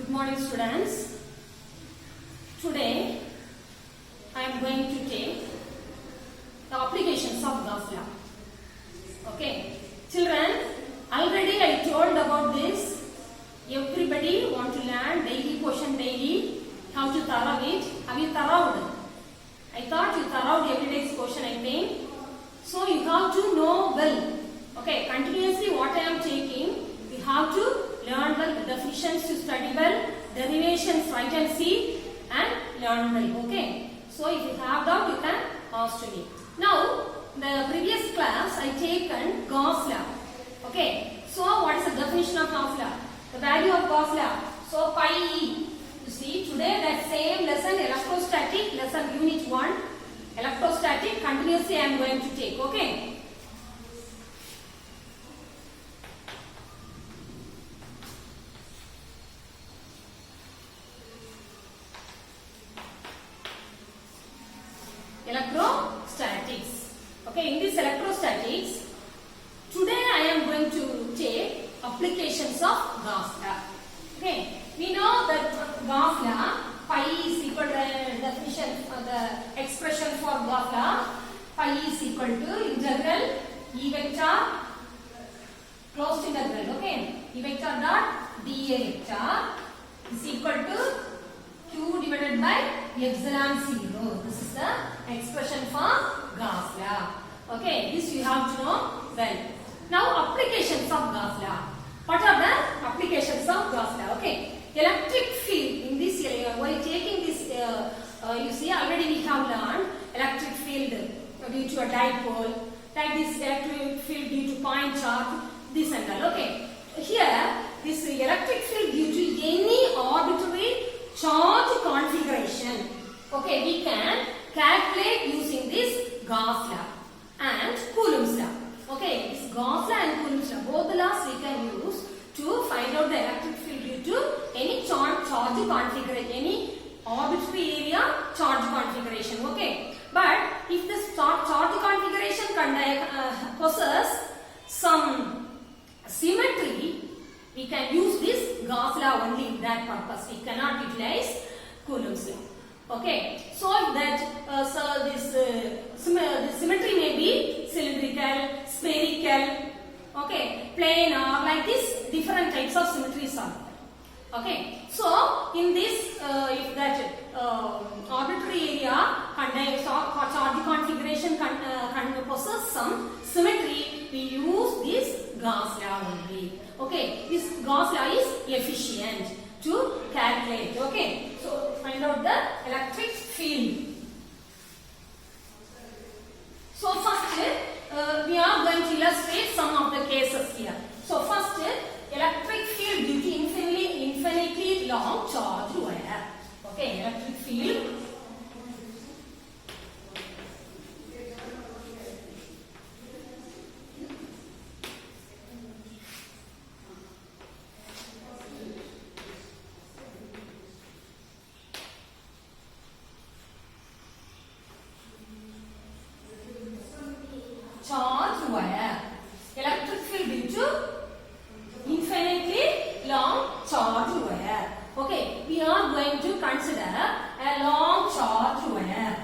Good morning, students. Today I am going to take the applications of Gauss law. Okay, children, already I told about this. Everybody want to learn daily question daily, how to thorough it. Have you thoroughd? I thought you thoroughd every day's question, I think. So you have to know well. Okay, continuously what I am taking, you have to learn well, definitions to study well, derivations write and see, and learn well. Okay, so if you have doubt, you can ask to me. Now, the previous class I taken Gauss law. Okay, so what is the definition of Gauss law? The value of Gauss law. So pi e. You see, today that same lesson, electrostatic, lesson unit 1, electrostatic, continuously I am going to take. Okay. Electrostatics. Okay, in this electrostatics, today I am going to take applications of Gauss law. Okay, we know that Gauss law, pi is equal to definition for the expression for Gauss law. Pi is equal to integral E vector closed integral. Okay, E vector dot dA vector is equal to Q divided by epsilon 0. This is the expression for Gauss law. Okay, this you have to know well. Now applications of Gauss law. What are the applications of Gauss law? Okay, electric field in this while taking this, you see already we have learned electric field due to a dipole, like this electric field due to point charge, this and all. Okay, here this electric field due to any arbitrary charge configuration. Okay, we can calculate using this Gauss law and Coulomb's law. Okay, this Gauss law and Coulomb's law, both the laws we can use to find out the electric field due to any charge configuration, any arbitrary area charge configuration. Okay, but if this charge configuration possesses some symmetry, we can use this Gauss law only in that purpose. We cannot utilize Coulomb's law. Okay, so that this symmetry may be cylindrical, spherical, okay, planar, like this. Different types of symmetries are there. Okay, so in this, if that arbitrary area charge configuration possesses some symmetry, we use this Gauss law only. Okay, this Gauss law is efficient to calculate. Okay, so find out the electric field. So first, we are going to illustrate some of the cases here. So first, electric field due to infinitely long charge wire. Okay, electric field. Charge wire. Electric field due to infinitely long charge wire. Okay, we are going to consider a long charge wire.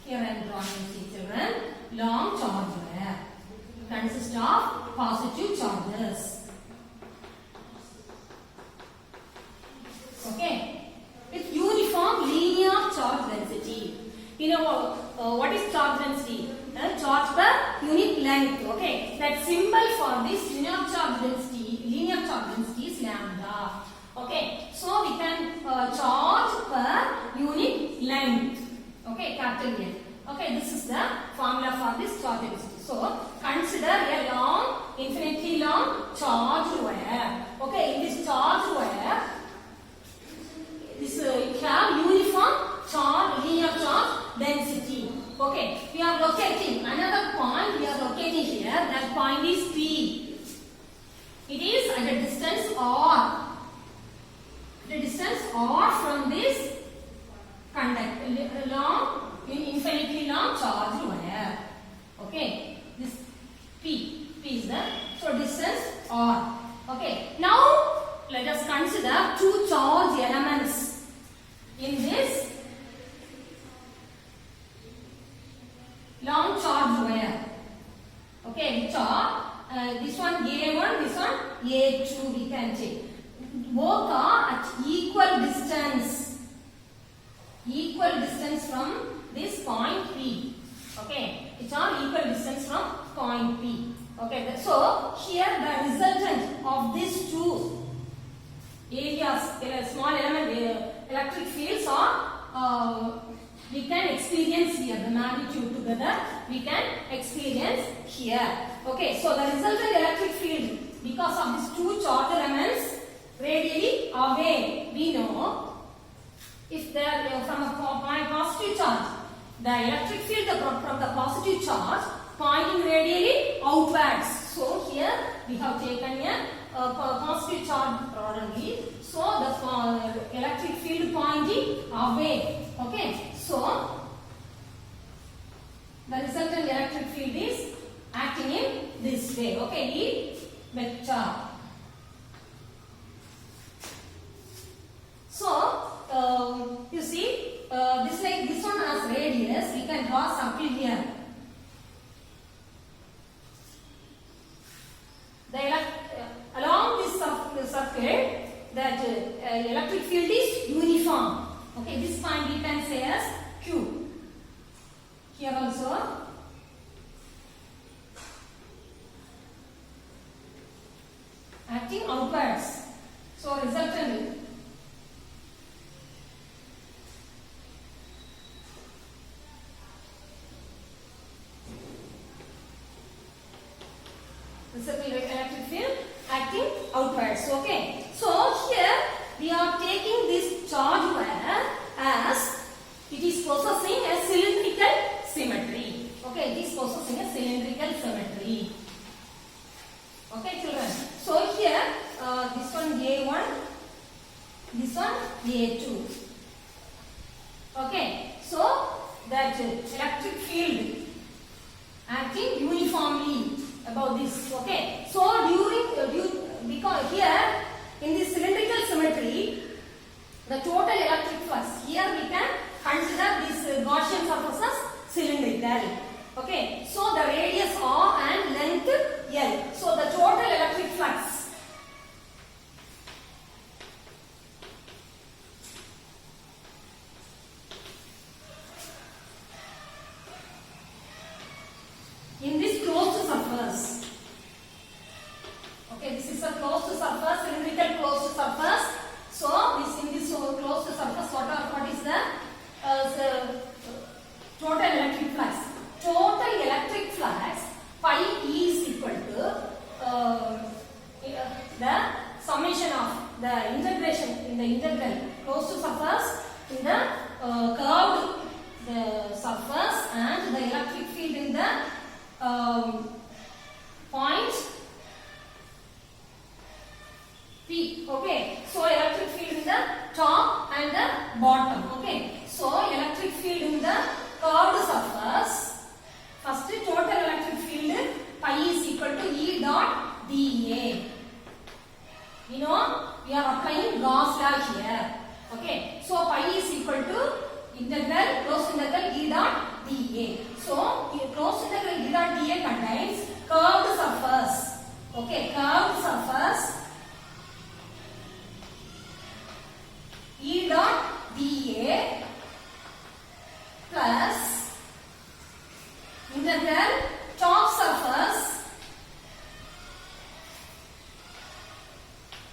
Here I am drawing, see children, long charge wire. Consists of positive charges. Okay, with uniform linear charge density. You know what is charge density? Charge per unit length. Okay, that symbol for this linear charge density is lambda. Okay, so we can charge per unit length. Okay, capital L. Okay, this is the formula for this charge density. So consider a long, infinitely long charge wire. Okay, in this charge wire, this you have uniform charge, linear charge density. Okay, we are locating another point. We are locating here. That point is P. It is at a distance R. The distance R from this conductor, long, infinitely long charge wire. Okay, this P is the so distance R. Okay, now let us consider two charge elements in this long charge wire. Okay, which are this one A1, this one A2, we can take. Both are at equal distance from this point P. Okay, which are equal distance from point P. Okay, so here the resultant of these two areas, small element electric fields are we can experience here. The magnitude together we can experience here. Okay, so the resultant electric field, because of these two charge elements radially away, we know if they are from a positive charge, the electric field from the positive charge pointing radially outwards. So here we have taken a positive charge only. So the electric field pointing away. Okay, so the resultant electric field is acting in this way. Okay, E vector. So you see, this one has radius. We can draw circle here. Along this circle, that electric field is uniform. Okay, this point we can say as Q. Here also. Acting outwards. So resultant electric field acting outwards. Okay, so here we are taking this charge wire as it is possessing a cylindrical symmetry. Okay, it is possessing a cylindrical symmetry. Okay, children. So here this one A1, this one A2. Okay, so that electric field acting uniformly about this. Okay, so because here in this cylindrical symmetry, the total electric flux, here we can consider this Gaussian surface as cylindrical. Okay, so the radius R and length L. So the total electric flux in this closed surface. Okay, this is a closed surface, cylindrical closed surface. So this in this closed surface, what is the total electric flux? Total electric flux phi E is equal to the summation of the integration in the integral closed surface in the curved the surface and the electric field in the point P. Okay, so electric field in the top and the bottom. Okay, so electric field in the curved surface. First, total electric field pi is equal to E dot dA. You know, we are applying Gauss law here. Okay, so pi is equal to integral closed integral E dot dA. So closed integral E dot dA contains curved surface. Okay, curved surface E dot dA plus integral top surface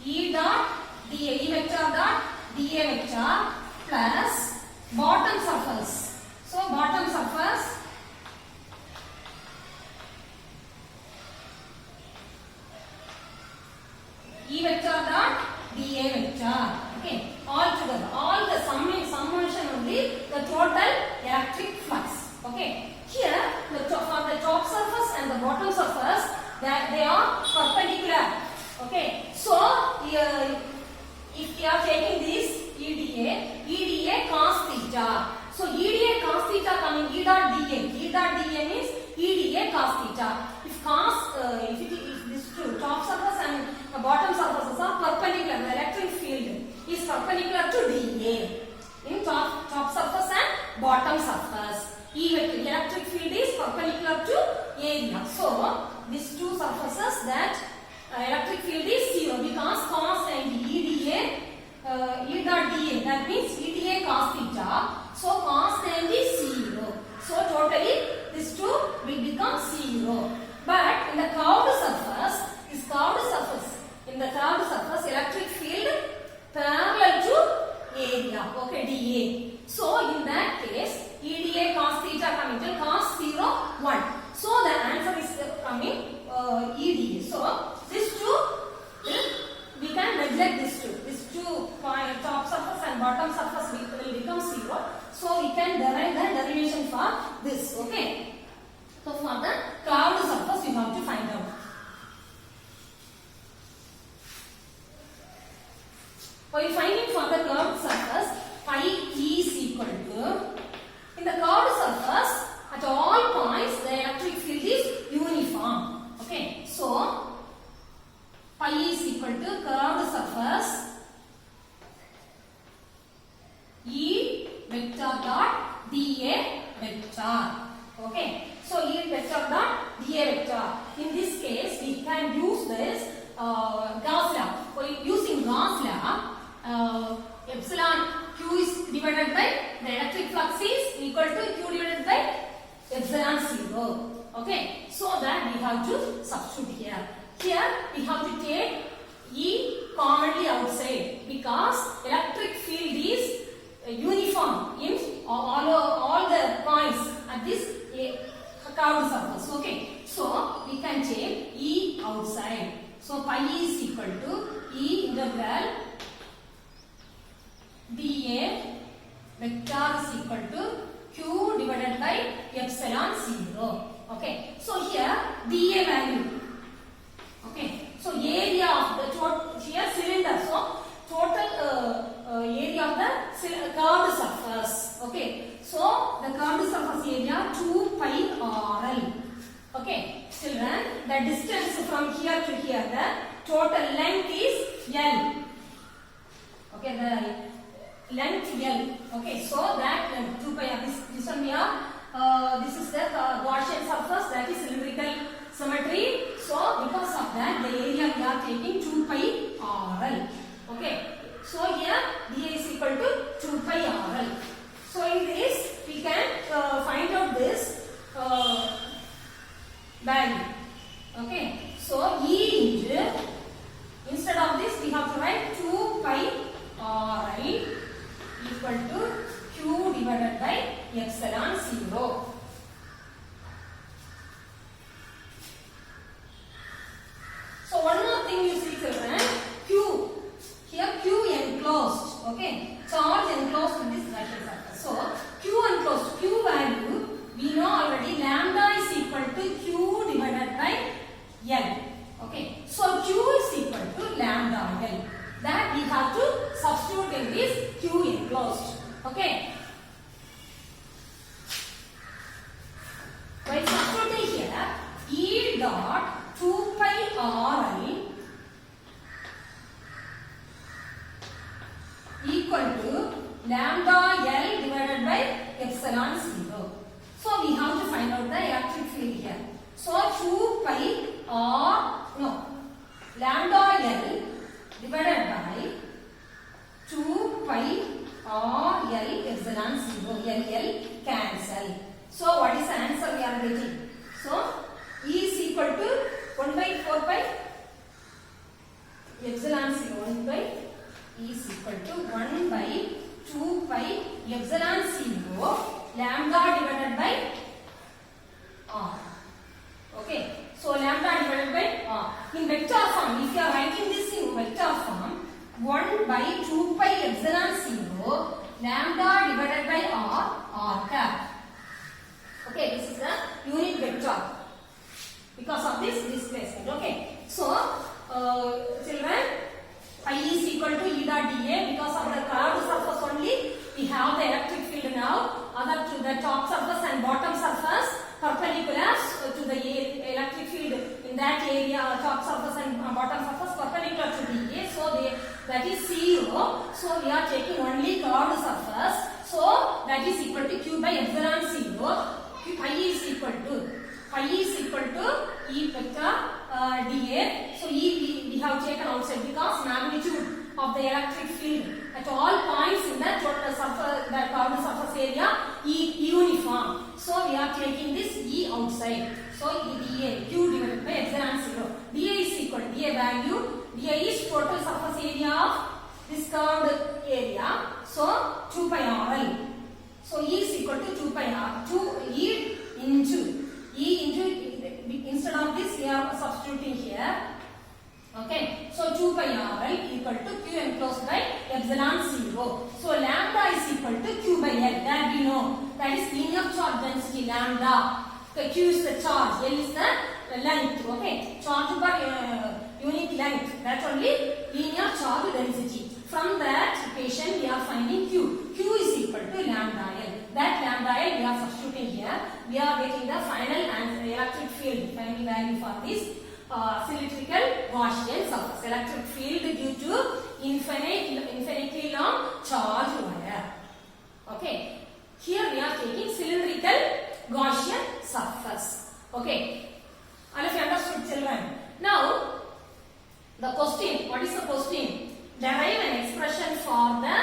E dot dA, E vector dot dA vector plus bottom surface. So bottom surface E vector dot dA vector. Okay, all together, all the summation only the total electric flux. Okay, here for the top surface and the bottom surface, that they are perpendicular. Okay, so here if we are taking this EDA cos theta. So EDA cos theta coming E dot dA means EDA cos theta. If these two top surface and the bottom surfaces are perpendicular, area. Okay, dA. So in that case, EDA cos theta coming to cos 0, 1. So the answer is coming EDA. So this two, we can neglect this two. These two top surface and bottom surface will become 0. So we can derive the derivation for this. Okay. So for the cloud surface, we have to find out. While finding for the curved surface, phi is equal to, in the curved surface, at all points, the electric field is uniform. Okay, so phi is equal to curved surface E vector dot dA vector. Okay, so E vector dot dA vector. In this case, we can use this Gauss law. By using Gauss law, epsilon Q is divided by the electric flux is equal to Q divided by epsilon 0. Okay, so that we have to substitute here. Here we have to take E commonly outside because electric field is uniform in all the points at this curved surface. Okay, so we can take E outside. So pi is equal to E integral dA vector is equal to Q divided by epsilon 0. Okay, so here dA value. Okay, so area of the here cylinder. So total area of the curved surface. Okay, so the curved surface area 2 pi RL. Okay, children, the distance from here to here, the total length is L. Okay, the length L. Okay, so that 2 pi this one we are this is the Gaussian surface, that is cylindrical symmetry. So because of that, the area we are taking 2 pi RL. Okay, so here dA is equal to 2 pi RL. So in this we can find out this value. Okay, so E into, instead of this we have to write 2 pi RL equal to Q divided by epsilon 0. So one more thing you see, children, Q. Here Q enclosed. Okay, charge enclosed in this Gaussian surface. So Q enclosed, Q value we know already, lambda is equal to Q divided by L. Okay, so Q is equal to lambda L. That we have to substitute in this Q enclosed. Okay. By substituting here, E dot 2 pi RL equal to lambda L divided by epsilon 0. So we have to find out the electric field here. So 2 pi lambda L divided by 2 pi RL epsilon 0. L cancel. So what is the answer we are getting? So E is equal to 1 by 4 pi epsilon 0. 1 by E is equal to 1 by 2 pi epsilon 0 lambda divided by R. Okay, so lambda divided by R. In vector form, if you are writing this in vector form, 1 by 2 pi epsilon 0 lambda divided by R cap. Okay, this is the unit vector because of this displacement. Okay, so children, pi is equal to E dot dA. Because of the curved surface only, we have the electric field now. Other to the top surface and bottom surface perpendicular to the electric field in that area, top surface and bottom surface perpendicular to dA. So that is 0. So we are taking only curved surface. So that is equal to Q by epsilon 0. Pi is equal to E vector dA. So E we have taken outside because magnitude of the electric field at all points in the total surface, the curved surface area uniform. So we are taking this E outside. So dA Q divided by epsilon 0. dA is equal to dA value. dA is total surface area of this this curved area. So 2 pi RL. So E is equal to 2 pi R. 2 E into instead of this we are substituting here. Okay. So 2 pi RL equal to Q enclosed by epsilon 0. So lambda is equal to Q by L. That we know. That is linear charge density lambda. Okay. Q is the charge. L is the length. Okay. Charge per unit length. That's only linear charge density. From that equation we are finding Q. Q is equal to lambda L. That lambda L we are substituting here. We are getting the final electric field. Final value for this cylindrical Gaussian surface. Electric field due to infinitely long charge wire. Okay. Here we are taking cylindrical Gaussian surface. Okay. All of you understood, children? Now, the question. What is the question? Derive an expression for the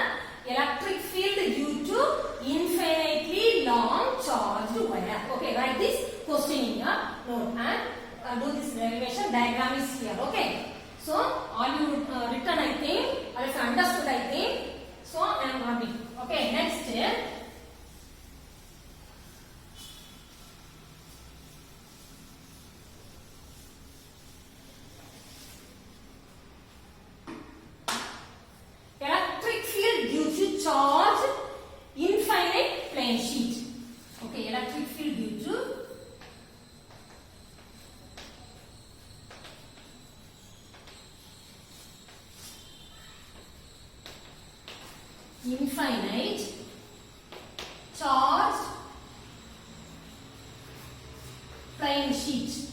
electric field due to infinitely long charged wire. Okay, write this question in your note and do this derivation. Diagram is here. Okay. So all you written, I think, or if you understood, I think. So I am happy. Okay. Next. Charge infinite plane sheet. Okay, electric field due to infinite charged plane sheet.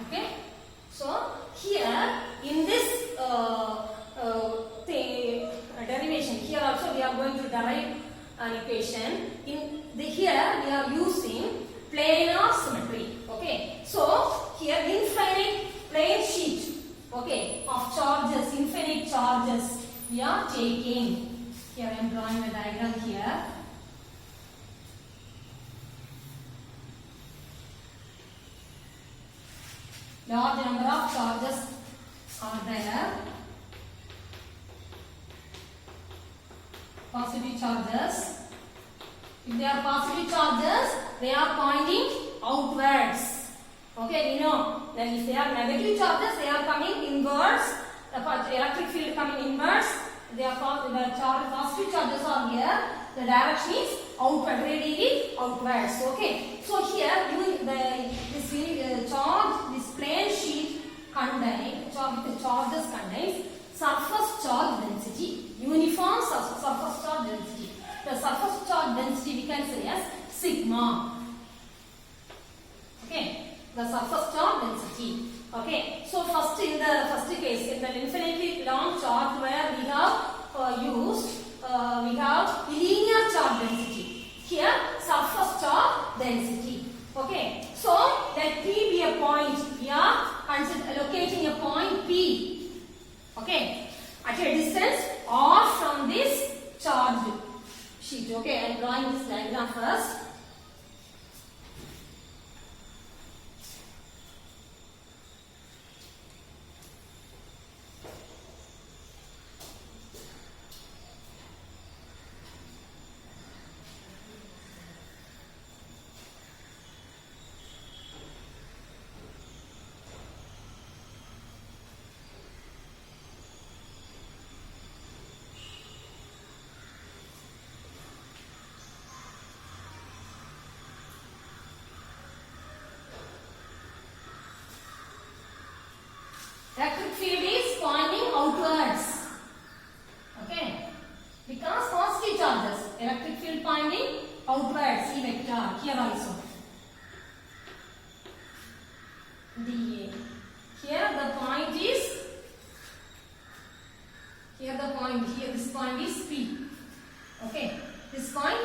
Okay, so here in this derivation, here also we are going to derive an equation. Here we are using planar symmetry. Okay, so here infinite plane sheet. Okay, of charges, infinite charges we are taking. Here I am drawing a diagram here. Large number of charges are there. Positive charges. If they are positive charges, they are pointing outwards. Okay, we know that if they are negative charges, they are coming inwards. The electric field coming inwards. They are positive charges are here. The direction is outward, radially outwards. Okay. So here, this charge, this plane sheet contains the charges contains surface charge density, uniform surface charge density. The surface charge density we can say as sigma. Okay, the surface charge density. Okay, so first in the first case, in the infinitely long charge where we have used, we have linear charge density. Here, surface charge density. Okay, so let P be a point. We are locating a point P. Okay, at a distance or from this charged sheet. Okay, I am drawing this diagram first. Electric field is pointing outwards. Okay, because positive charges, electric field pointing outwards. E vector here also. dA. Here the point is. Here the point. Here this point is P. Okay, this point.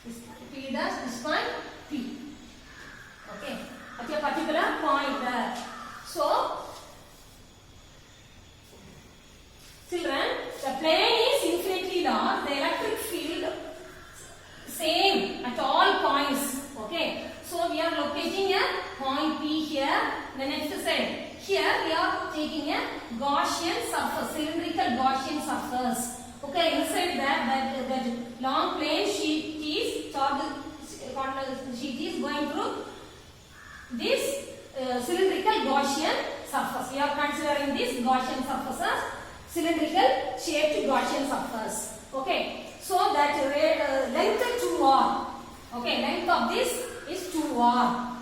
This P dash. This point P. Okay, at a particular point there. So, children, the plane is infinitely large. The electric field same at all points. Okay. So we are locating a point P here here the next side. Here we are taking a Gaussian surface, cylindrical Gaussian surface. Okay, inside that long plane sheet is going through this cylindrical Gaussian surface. We are considering this Gaussian surface as cylindrical shaped Gaussian surface. Okay, so that length 2r. Okay, length of this is 2r.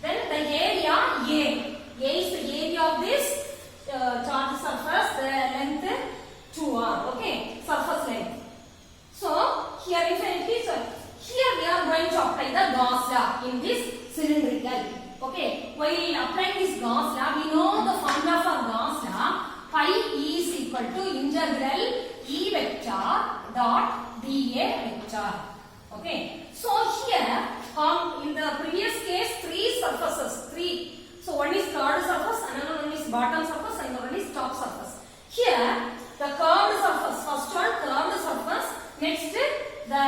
Then the area A. A is the area of this charged surface. The length 2r. Okay, surface length. So here infinity. So here we are going to apply the Gauss law in this cylindrical. Okay, while applying this Gauss law, we know the formula for Gauss law. Pi is equal to integral E vector dot dA vector. Okay, so here in the previous case 3 surfaces, 3. So one is curved surface, another one is bottom surface, and another one is top surface. Here the curved surface, first one curved surface, next the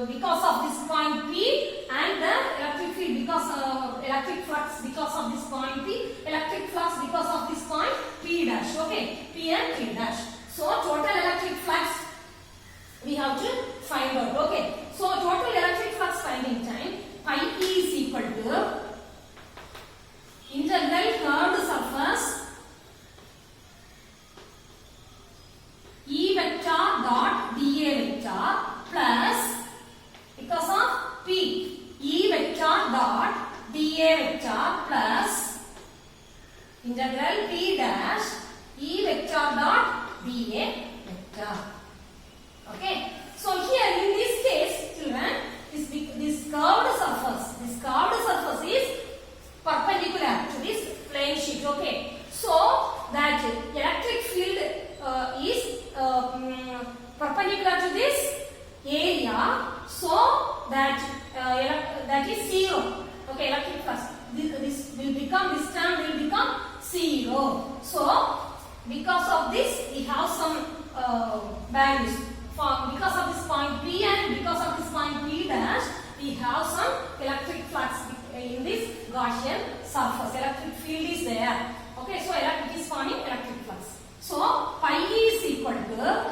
because of this point P and the electric field because electric flux because of this point P, electric flux because of this point P dash. Okay, P and P dash. So total electric flux we have to find out. Okay, so total electric flux finding time, pi is equal to integral curved surface E vector dot dA vector plus because of P E vector dot dA vector plus integral P dash E vector dot dA vector. Okay, so here in this case, children, this curved surface is perpendicular to this plane sheet. Okay, so that electric field is perpendicular to this area, so that that is 0. Okay, electric flux. This term will become 0. So because of this, we have some values. Because of this point P and because of this point P dash, we have some electric flux in this Gaussian surface. Electric field is there. Okay, so it is forming electric flux. So pi is equal to,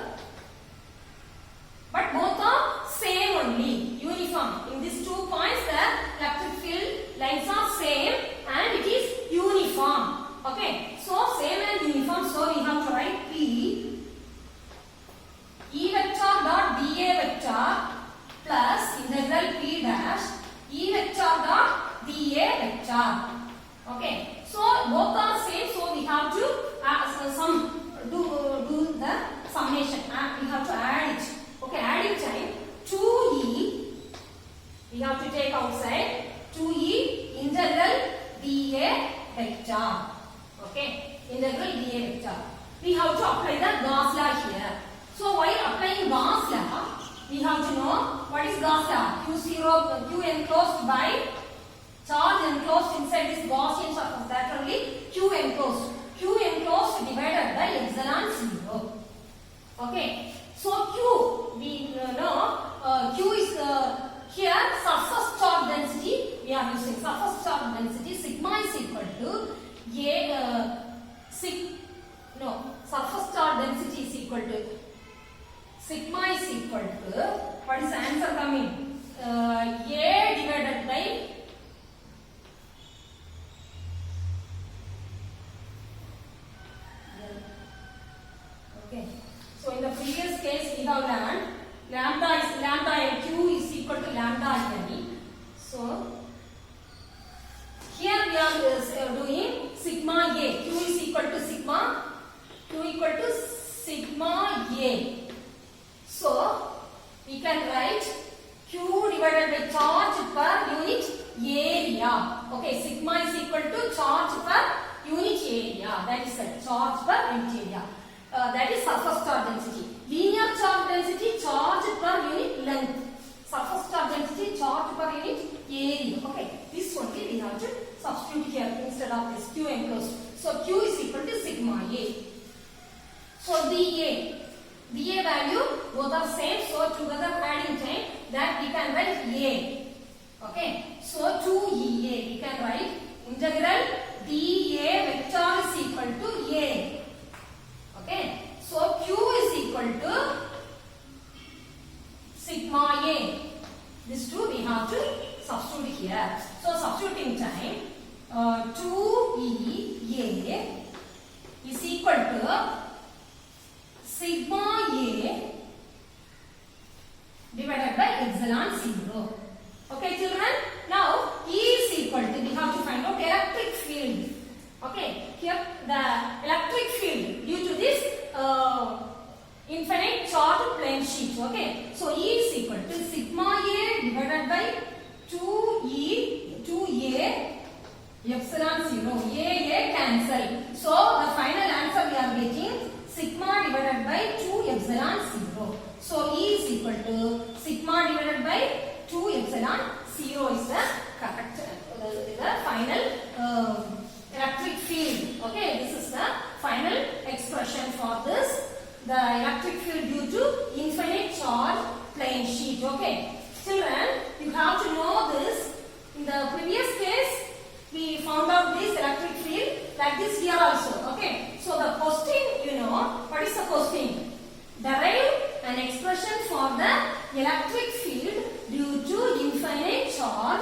but both are same only, uniform. In these 2 points, the electric field lines are same and it is uniform. Okay, so same and uniform. So we have to write P E vector dot dA vector plus integral P dash E vector dot dA vector. Okay, so both are same, so we have to do the summation. We have to add it. Okay, adding time 2E. We have to take outside 2E integral dA vector. Okay, integral dA vector. We have to apply the Gauss law here. So while applying Gauss law, we have to know what is Gauss law. Q enclosed by charge enclosed inside this Gaussian surface. That only Q enclosed. Q enclosed divided by epsilon 0. Okay. So Q, we know Q is here surface charge density. We are using surface charge density. Sigma is equal to surface charge density is equal to sigma is equal to, what is the answer coming? A divided by okay. So in the previous case we have learned lambda and Q is equal to lambda and L. So here we are doing sigma A. Q is equal to sigma. Q equal to sigma A. So we can write Q divided by charge per unit area. Okay, sigma is equal to charge per unit area. That is charge per unit area. That is surface charge density. Linear charge density, charge per unit length. Surface charge density, charge per unit area. Okay, this only we have to substitute here instead of this Q enclosed. So Q is equal to sigma A. So dA value both are same, so together adding time that we can write A. Okay, so 2E substituting time, 2EA is equal to sigma A divided by epsilon 0. Okay, children? Now, E is equal to, we have to find out electric field. Okay, here the electric field due to this infinite charged plane sheet. Okay, so E is equal to sigma A divided by 2A epsilon 0. A cancel. So the final answer we are getting sigma divided by 2 epsilon 0. So E is equal to sigma divided by 2 epsilon 0 is the correct, the final electric field. Okay, this is the final expression for this. The electric field due to infinite charge plane sheet. Okay, children, you have to know this. In the previous case, we found out this electric field like this here also. Okay, so the question, you know, what is the question? Derive an expression for the electric field due to infinite charge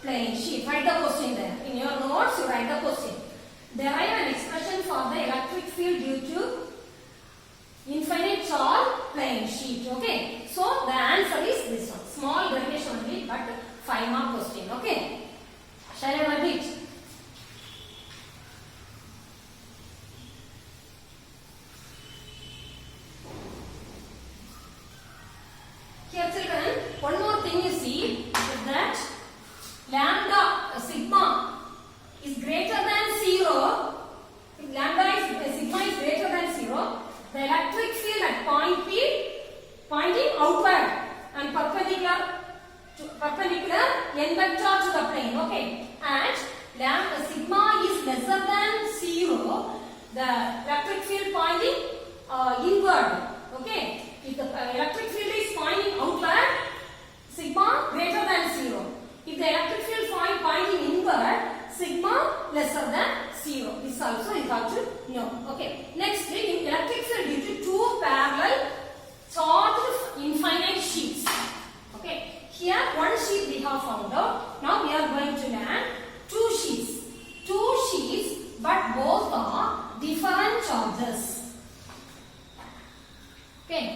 plane sheet. Write the question there. In your notes, you write the question. Derive an expression for the electric field due to infinite charge plane sheet. Okay, so the answer is this one. Small derivation only, but 5 mark question. Okay, shall I repeat? Here, children, one more thing you see is that lambda sigma is greater than 0. If lambda is sigma is greater than 0, the electric field at point P pointing outward and perpendicular n vector to the plane. Okay, and lambda sigma is lesser than 0, the electric field pointing inward. Okay, if the electric field is pointing outward, sigma greater than 0. If the electric field pointing inward, sigma lesser than 0. This also you have to know. Okay. Next, in electric field due to two parallel charged infinite sheets. Okay. Here one sheet we have found out. Now we are going to learn two sheets. Two sheets, but both are different charges. Okay.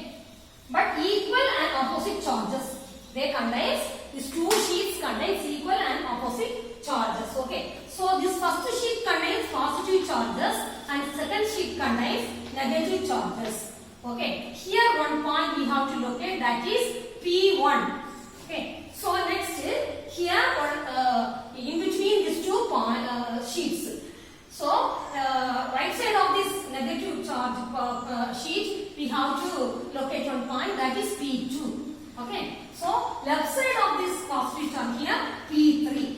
But equal and opposite charges. They contain, these two sheets contains equal and opposite charges. Okay. So this first sheet contains positive charges and second sheet contains negative charges. Okay. Here one point we have to locate, that is P1. Okay. So next here one in between these two sheets. So right side of this negative charge sheet we have to locate one point, that is P2. Okay. So left side of this positive charge here P3.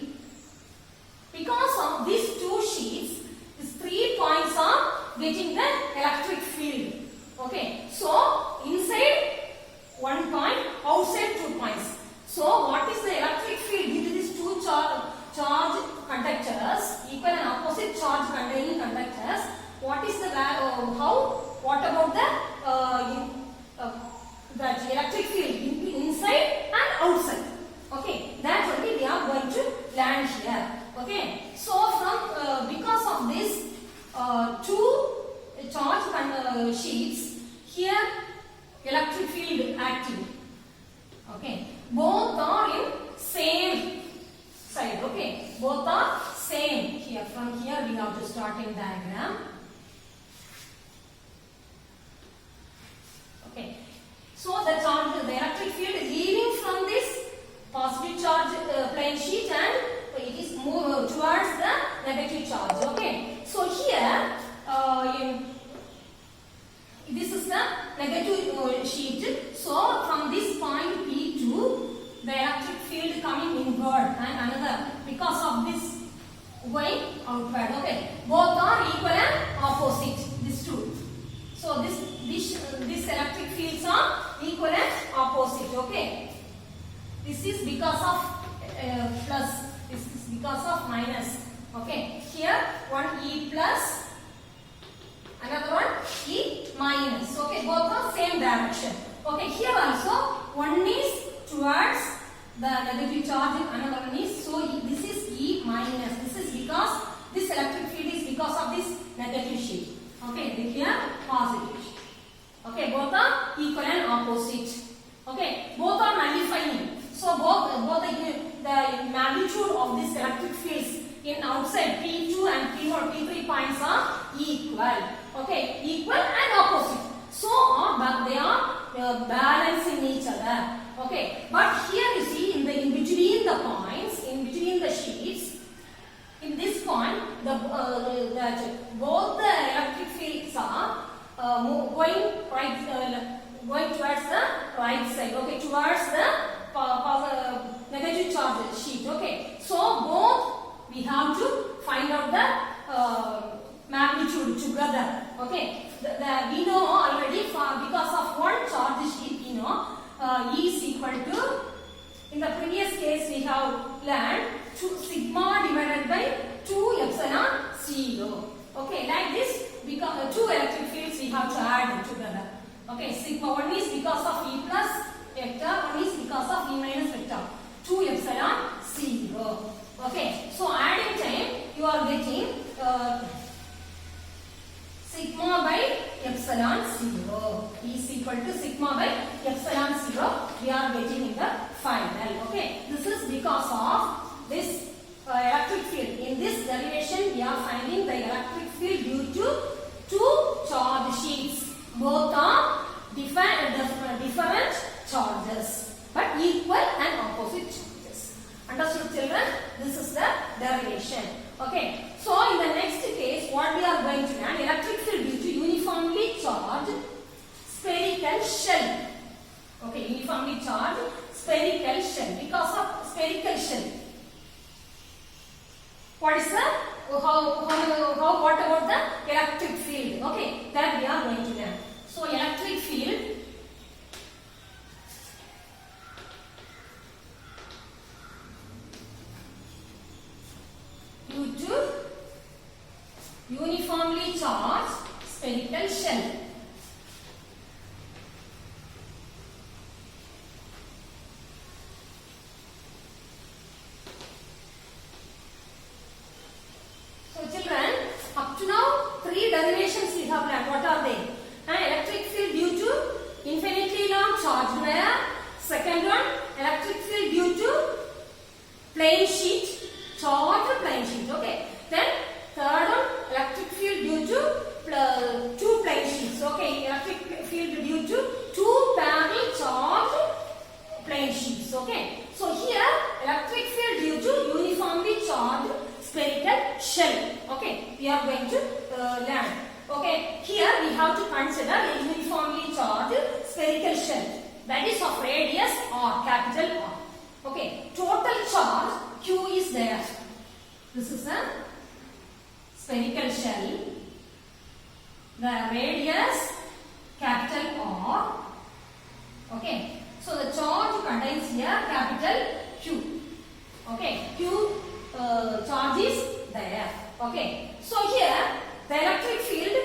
Because of these two sheets, these 3 points are getting the electric field. Okay. So inside 1 point, outside 2 points. So what is the electric field due to these two charge conductors, equal and opposite charge containing conductors? What is the what about the electric field inside and outside? Okay, that only we are going to learn here. Okay, so from because of this two charge sheets, here electric field active. Okay, both are in same side. Okay, both are same here. From here we have to start in diagram. Okay, so the electric field is leaving from this positive charge plane sheet and it is moved towards the negative charge. Okay, so here this is the negative sheet. So from this point P2, the electric field coming inward and another, because of this going outward. Okay, both are equal and opposite, these two. So this electric fields are equal and opposite. Okay, this is because of plus, this is because of minus. Okay, here one E plus, another one E minus. Okay, both are same direction. Okay, here also one is towards the negative charge, another one is, so this is E minus. This is because this electric field is because of this negative sheet. Okay, here positive sheet. Okay, both are equal and opposite. Okay, both are nullifying. So both the magnitude of this electric fields in outside P2 and P1, P3 points are equal. Okay, equal and opposite. So but they are balancing each other. Okay, but here you see in between the points, in between the sheets, in this point, both the electric fields are going right, going towards the right side. Okay, towards the negative charge sheet. Okay, so both we have to find out the magnitude together. Okay, we know already because of one charge sheet, we know E is equal to, in the previous case we have learned sigma divided by 2 epsilon 0. Okay, like this, because two electric fields we have to add together. Okay, sigma, one is because of E plus vector, one is because of E minus vector. 2 epsilon 0. Okay, so adding time you are getting sigma by epsilon 0 is equal to sigma by epsilon 0 we are getting in the final. Okay, this is because of this electric field. In this derivation we are finding the electric field due to two charge sheets. Both are different charges but equal and opposite charges. Understood, children? This is the derivation. Okay, so in the next case what we are going to learn, electric field due to uniformly charged spherical shell. Okay, uniformly charged spherical shell. Because of spherical shell, what is the what about the electric field? Okay, that we are going to learn. So electric field due to uniformly charged spherical shell. So children, up to now 3 derivations we have learned. What are they? Electric field due to infinitely long charged wire. Second one, electric field due to plain sheet, charged plain sheet. Okay. Then third one, electric field due to 2 plain sheets. Okay, electric field due to 2 parallel charged plain sheets. Okay. So here electric field due to uniformly charged spherical shell. Okay, we are going to learn. Okay, here we have to consider a uniformly charged spherical shell that is of radius R, capital R. Okay, total charge Q is there. This is a spherical shell. The radius capital R. Okay, so the charge contains here capital Q. Okay, Q charge is there. Okay, so here the electric field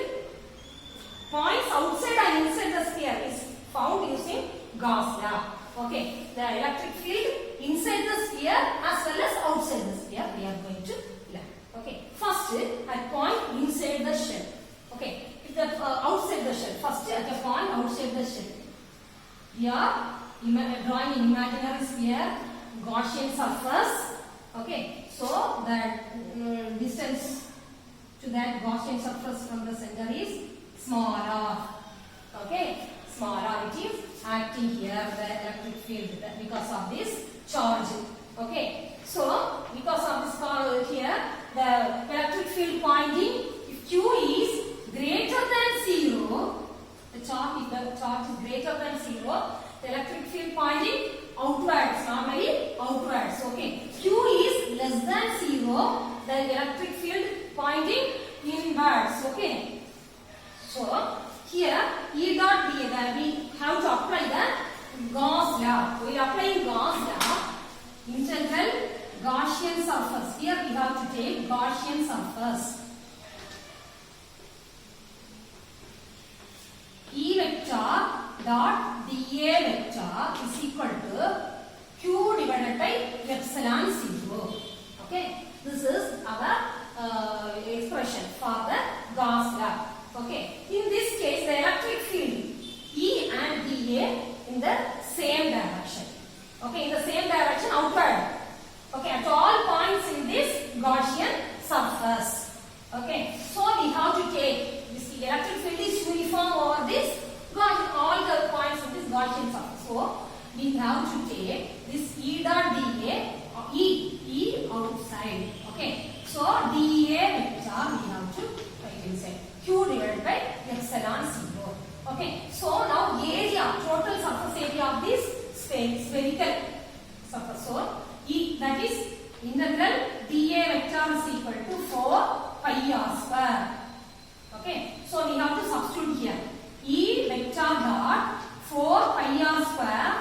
points outside and inside the sphere is found using Gauss law. Okay, the electric field inside the sphere as well as outside the sphere we are going to learn. Okay, first at point inside the shell. Okay, the outside the shell. First at a point outside the shell. We are drawing an imaginary sphere, Gaussian surface. Okay, so the distance to that Gaussian surface from the center is small r. Okay, small r. It is acting here the electric field because of this charge. Okay, so because of this charge here, the electric field pointing, if Q is greater than 0, the charge is greater than 0, the electric field pointing outwards, normally outwards. Okay, Q is less than 0, the electric field pointing inwards. Okay, so here E dot D, we have to apply the Gauss law. We are applying Gauss law. Integral Gaussian surface. Here we have to take Gaussian surface. E vector dot dA vector is equal to Q divided by epsilon 0. Okay. This is our expression for the Gauss law. Okay. In this case, the electric field E and dA in the same direction. Okay, in the same direction outward. Okay, at all points in this Gaussian surface. Okay, so we have to take this electric field is uniform over this Gaussian, all the points in this Gaussian surface. So we have to take this E dot dA, E outside. Okay, so dA vector we have to write inside Q divided by epsilon 0. Okay, so now area, total surface area of this spherical surface. So E, that is integral dA vector is equal to 4 pi r square. Okay, so we have to substitute here. E vector dot 4 pi r square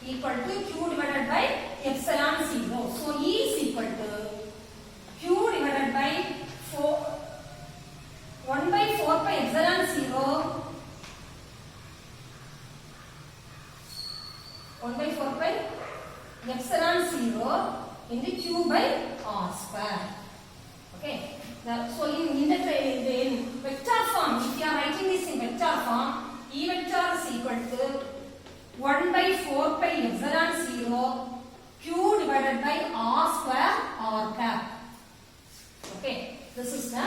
equal to Q divided by epsilon 0. So E is equal to Q divided by 1 by 4 pi epsilon 0. 1 by 4 pi epsilon 0 into Q by R square. Okay. So in vector form, if you are writing this in vector form, E vector is equal to 1 by 4 pi epsilon 0 Q divided by R square R cap. Okay. This is the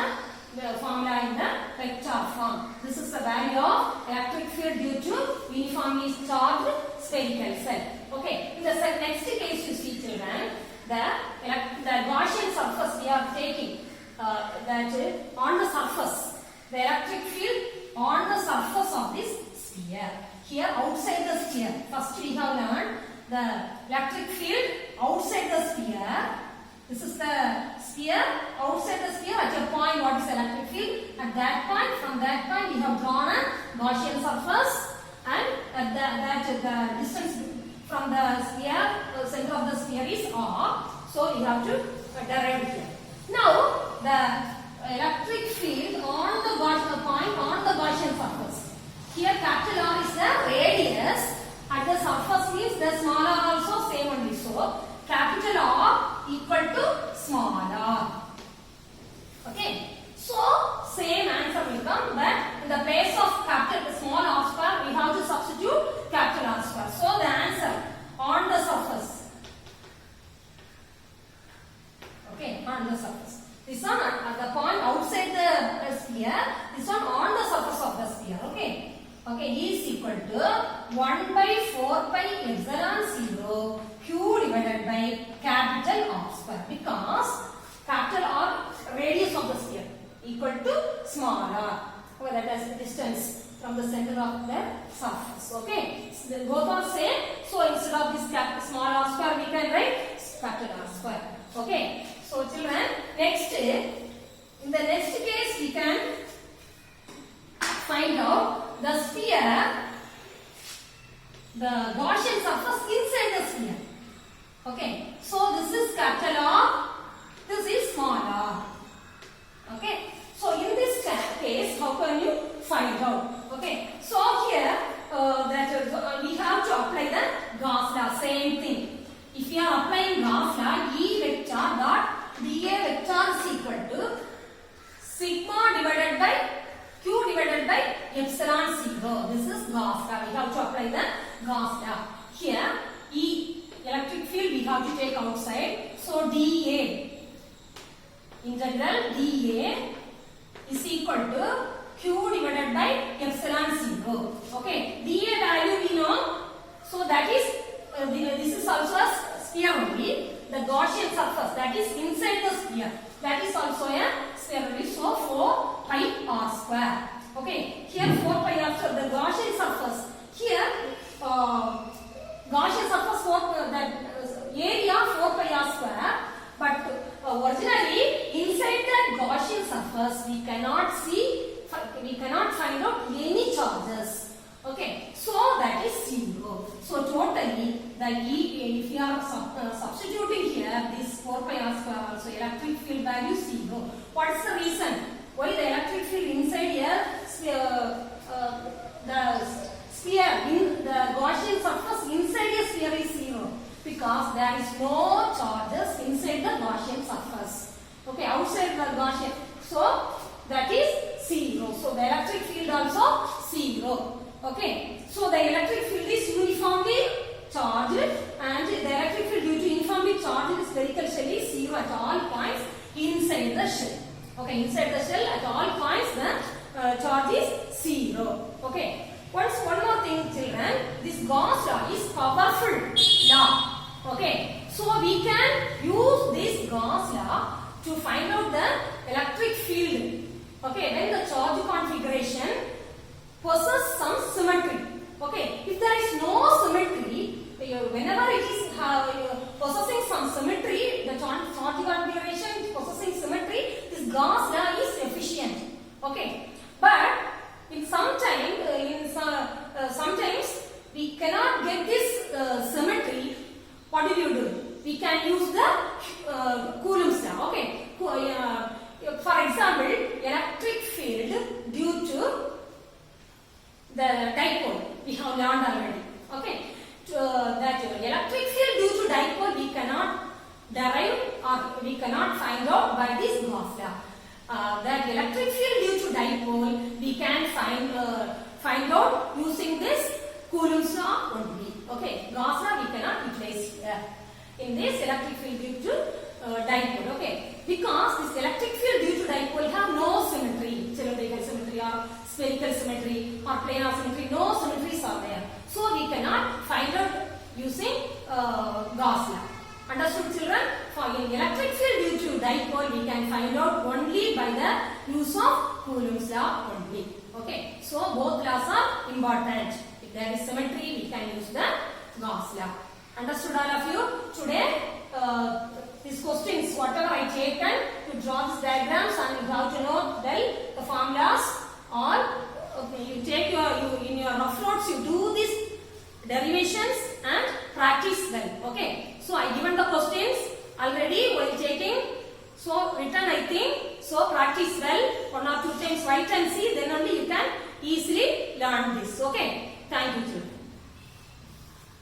formula in the vector form. This is the value of electric field due to uniformly charged spherical cell. Okay. In the next case, you see children, the Gaussian surface we are taking that on the surface, the electric field on the surface of this sphere. Here outside the sphere, first we have learned the electric field outside the sphere. This is the sphere, outside the sphere at a point what is the electric field. At that point, from that point we have drawn a Gaussian surface, and at the distance from the sphere, the center of the sphere is R. So we have to derive here. Now the electric field on the Gaussian point on the Gaussian surface. Here capital R is the radius. At the surface means the small r also same only. So capital R equal to small r. Okay. So same answer will come, but in the place of capital small r square we have to substitute capital R square. So the answer on the surface. Okay, on the surface. This one at the point outside the sphere. This one on the surface of the sphere. Okay. Okay, E is equal to 1 by 4 pi epsilon 0 Q divided by capital R square, because capital R radius of the sphere equal to small r. Okay, that is the distance from the center of the surface. Okay, so both are same. So instead of this small r square, we can write capital R square. Okay, so children, next in the next case we can find out the sphere, the Gaussian surface inside the sphere. Okay, so this is capital R, this is small r. Okay, so in this case, how can you find out? Okay, so here we have to apply the Gauss law, same thing. If you are applying Gauss law, E vector dot dA vector is equal to sigma divided by Q divided by epsilon 0. This is Gauss law. We have to apply the Gauss law. Here, E electric field we have to take outside. So dA, integral dA is equal to Q divided by epsilon 0. Okay, dA value we know. So that is, this is also a sphere only. The Gaussian surface, that is inside the sphere, that is also a sphere only. So 4 pi r square. Okay, here 4 pi r square, the Gaussian surface. Here Gaussian surface that area 4 pi r square, but originally inside the Gaussian surface we cannot find out any charges. Okay, so that is 0. So totally the E, if you are substituting here this 4 pi r square also, electric field value 0. What is the reason? Why the electric field inside here, the sphere in the Gaussian surface inside a sphere is 0? Because there is no charges inside the Gaussian surface. Okay, outside the Gaussian. So that is 0. So the electric field also 0. Okay. So the electric field is uniformly charged, and the electric field due to uniformly charged spherical shell is 0 at all points inside the shell. Okay, inside the shell at all points the charge is 0. Okay. One more thing, children. This Gauss law is powerful law. Okay. So we can use this Gauss law to find out the electric field. Okay. When the charge configuration possesses some symmetry. Okay. If there is no symmetry, whenever it is possessing some symmetry, the charge configuration is possessing symmetry, this Gauss law is efficient. Okay. But in sometimes we cannot get this symmetry. What do? We can use the Coulomb's law. Okay. For example, electric field due to the dipole we have learned already. Okay. That electric field due to dipole we cannot derive or we cannot find out by this Gauss law. That electric field due to dipole we can find out using this Coulomb's law only. Okay, Gauss law we cannot utilize in this electric field due to dipole. Okay, because this electric field due to dipole have no symmetry, cylindrical symmetry or spherical symmetry or planar symmetry. No symmetries are there, so we cannot find out using Gauss law. Understood, children? For electric field due to dipole, we can find out only by the use of Coulomb's law only. Okay. So both laws are important. If there is symmetry, we can use the Gauss law. Understood, all of you? Today, these questions, whatever I taken to draw these diagrams and how to know well the formulas, all. Okay, you take in your rough notes, you do these derivations and practice well. Okay. So I given the questions already while taking. So written I think. So practice well. 1 or 2 times write and see. Then only you can easily learn this. Okay. Thank you.